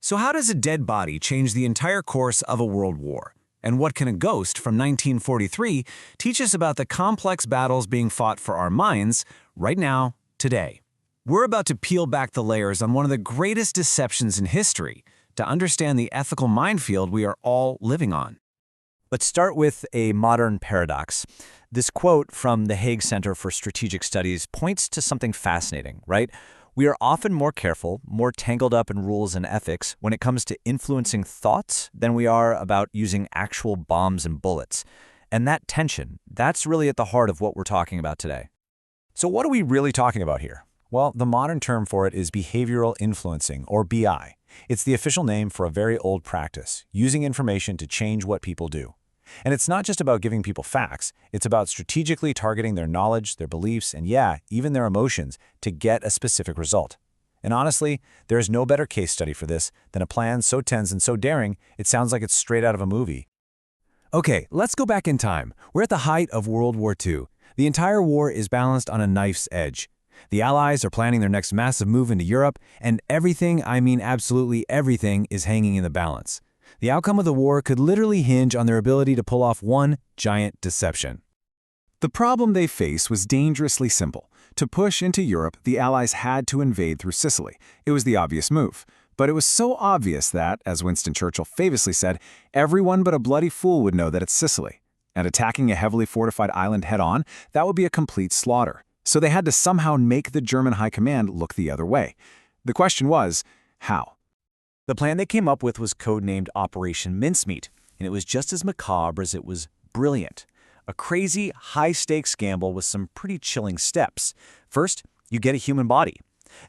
So how does a dead body change the entire course of a world war? And what can a ghost from 1943 teach us about the complex battles being fought for our minds right now, today? We're about to peel back the layers on one of the greatest deceptions in history to understand the ethical minefield we are all living on. Let's start with a modern paradox. This quote from the Hague Center for Strategic Studies points to something fascinating, right? We are often more careful, more tangled up in rules and ethics when it comes to influencing thoughts than we are about using actual bombs and bullets. And that tension, that's really at the heart of what we're talking about today. So what are we really talking about here? Well, the modern term for it is behavioral influencing, or BI. It's the official name for a very old practice, using information to change what people do. And it's not just about giving people facts, it's about strategically targeting their knowledge, their beliefs, and yeah, even their emotions to get a specific result. And honestly, there is no better case study for this than a plan so tense and so daring, it sounds like it's straight out of a movie. Okay, let's go back in time. We're at the height of World War II. The entire war is balanced on a knife's edge. The Allies are planning their next massive move into Europe, and everything, I mean absolutely everything, is hanging in the balance. The outcome of the war could literally hinge on their ability to pull off one giant deception. The problem they face was dangerously simple. To push into Europe, the Allies had to invade through Sicily. It was the obvious move. But it was so obvious that, as Winston Churchill famously said, everyone but a bloody fool would know that it's Sicily. And attacking a heavily fortified island head-on, that would be a complete slaughter. So they had to somehow make the German high command look the other way. The question was, how? The plan they came up with was codenamed Operation Mincemeat, and it was just as macabre as it was brilliant. A crazy, high-stakes gamble with some pretty chilling steps. First, you get a human body.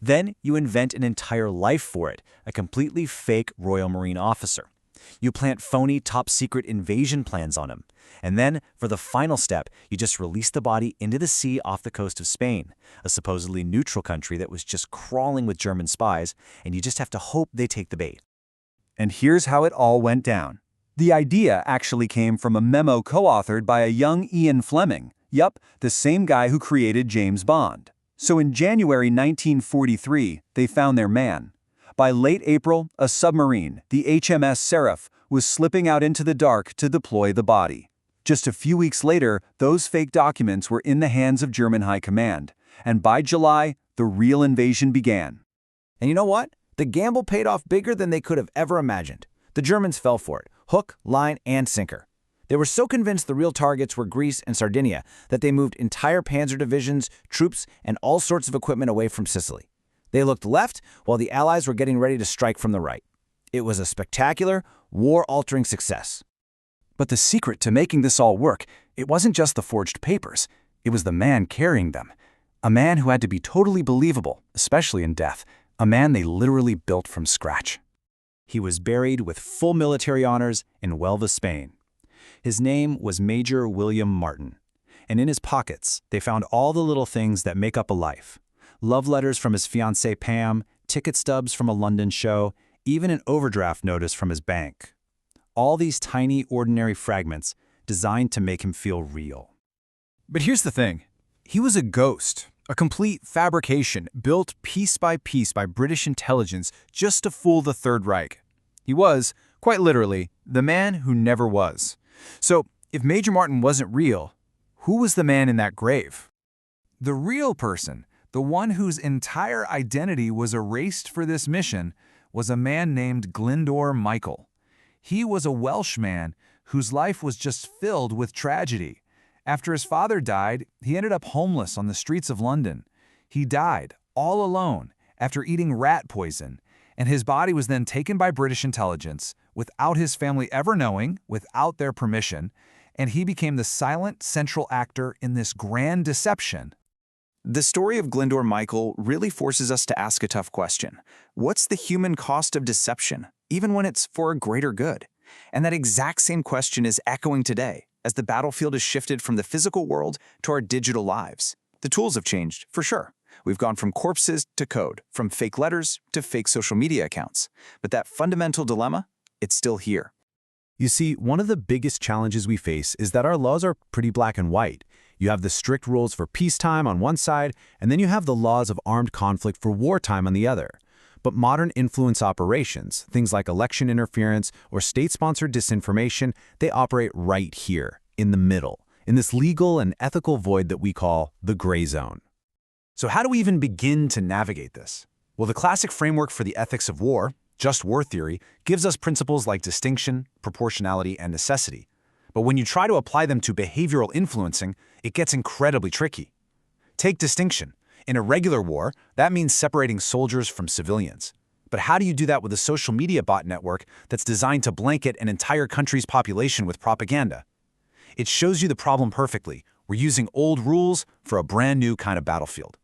Then, you invent an entire life for it, a completely fake Royal Marine officer. You plant phony top-secret invasion plans on him. And then, for the final step, you just release the body into the sea off the coast of Spain, a supposedly neutral country that was just crawling with German spies, and you just have to hope they take the bait. And here's how it all went down. The idea actually came from a memo co-authored by a young Ian Fleming. Yup, the same guy who created James Bond. So in January 1943, they found their man. By late April, a submarine, the HMS Seraph, was slipping out into the dark to deploy the body. Just a few weeks later, those fake documents were in the hands of German High Command. And by July, the real invasion began. And you know what? The gamble paid off bigger than they could have ever imagined. The Germans fell for it, hook, line, and sinker. They were so convinced the real targets were Greece and Sardinia that they moved entire panzer divisions, troops, and all sorts of equipment away from Sicily. They looked left while the Allies were getting ready to strike from the right. It was a spectacular, war-altering success. But the secret to making this all work, it wasn't just the forged papers. It was the man carrying them. A man who had to be totally believable, especially in death. A man they literally built from scratch. He was buried with full military honors in Huelva, Spain. His name was Major William Martin. And in his pockets, they found all the little things that make up a life. Love letters from his fiancée Pam, ticket stubs from a London show, even an overdraft notice from his bank. All these tiny, ordinary fragments designed to make him feel real. But here's the thing. He was a ghost, a complete fabrication built piece by piece by British intelligence just to fool the Third Reich. He was, quite literally, the man who never was. So, if Major Martin wasn't real, who was the man in that grave? The real person, the one whose entire identity was erased for this mission, was a man named Glyndwr Michael. He was a Welshman whose life was just filled with tragedy. After his father died, he ended up homeless on the streets of London. He died, all alone, after eating rat poison, and his body was then taken by British intelligence, without his family ever knowing, without their permission, and he became the silent central actor in this grand deception. The story of Glyndwr Michael really forces us to ask a tough question. What's the human cost of deception, even when it's for a greater good? And that exact same question is echoing today, as the battlefield has shifted from the physical world to our digital lives. The tools have changed, for sure. We've gone from corpses to code, from fake letters to fake social media accounts. But that fundamental dilemma, it's still here. You see, one of the biggest challenges we face is that our laws are pretty black and white. You have the strict rules for peacetime on one side, and then you have the laws of armed conflict for wartime on the other. But modern influence operations, things like election interference or state-sponsored disinformation, they operate right here, in the middle, in this legal and ethical void that we call the gray zone. So how do we even begin to navigate this? Well, the classic framework for the ethics of war, just war theory, gives us principles like distinction, proportionality, and necessity. But when you try to apply them to behavioral influencing, it gets incredibly tricky. Take distinction. In a regular war, that means separating soldiers from civilians. But how do you do that with a social media bot network that's designed to blanket an entire country's population with propaganda? It shows you the problem perfectly. We're using old rules for a brand new kind of battlefield.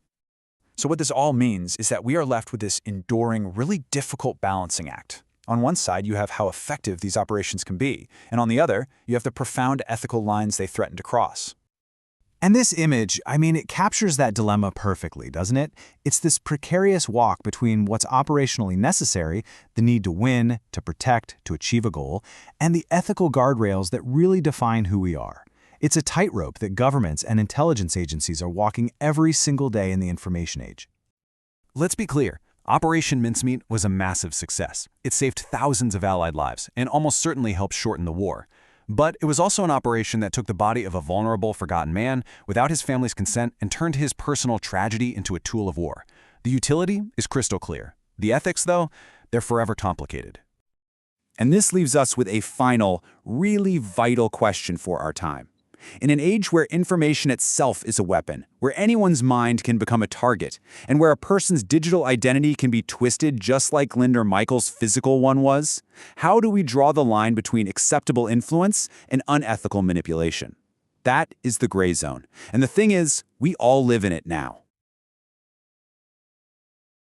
So what this all means is that we are left with this enduring, really difficult balancing act. On one side, you have how effective these operations can be, and on the other, you have the profound ethical lines they threaten to cross. And this image, it captures that dilemma perfectly, doesn't it? It's this precarious walk between what's operationally necessary, the need to win, to protect, to achieve a goal, and the ethical guardrails that really define who we are. It's a tightrope that governments and intelligence agencies are walking every single day in the information age. Let's be clear. Operation Mincemeat was a massive success. It saved thousands of Allied lives and almost certainly helped shorten the war. But it was also an operation that took the body of a vulnerable, forgotten man without his family's consent and turned his personal tragedy into a tool of war. The utility is crystal clear. The ethics, though, they're forever complicated. And this leaves us with a final, really vital question for our time. In an age where information itself is a weapon, where anyone's mind can become a target, and where a person's digital identity can be twisted just like Glendor Michael's physical one was, how do we draw the line between acceptable influence and unethical manipulation? That is the gray zone. And the thing is, we all live in it now.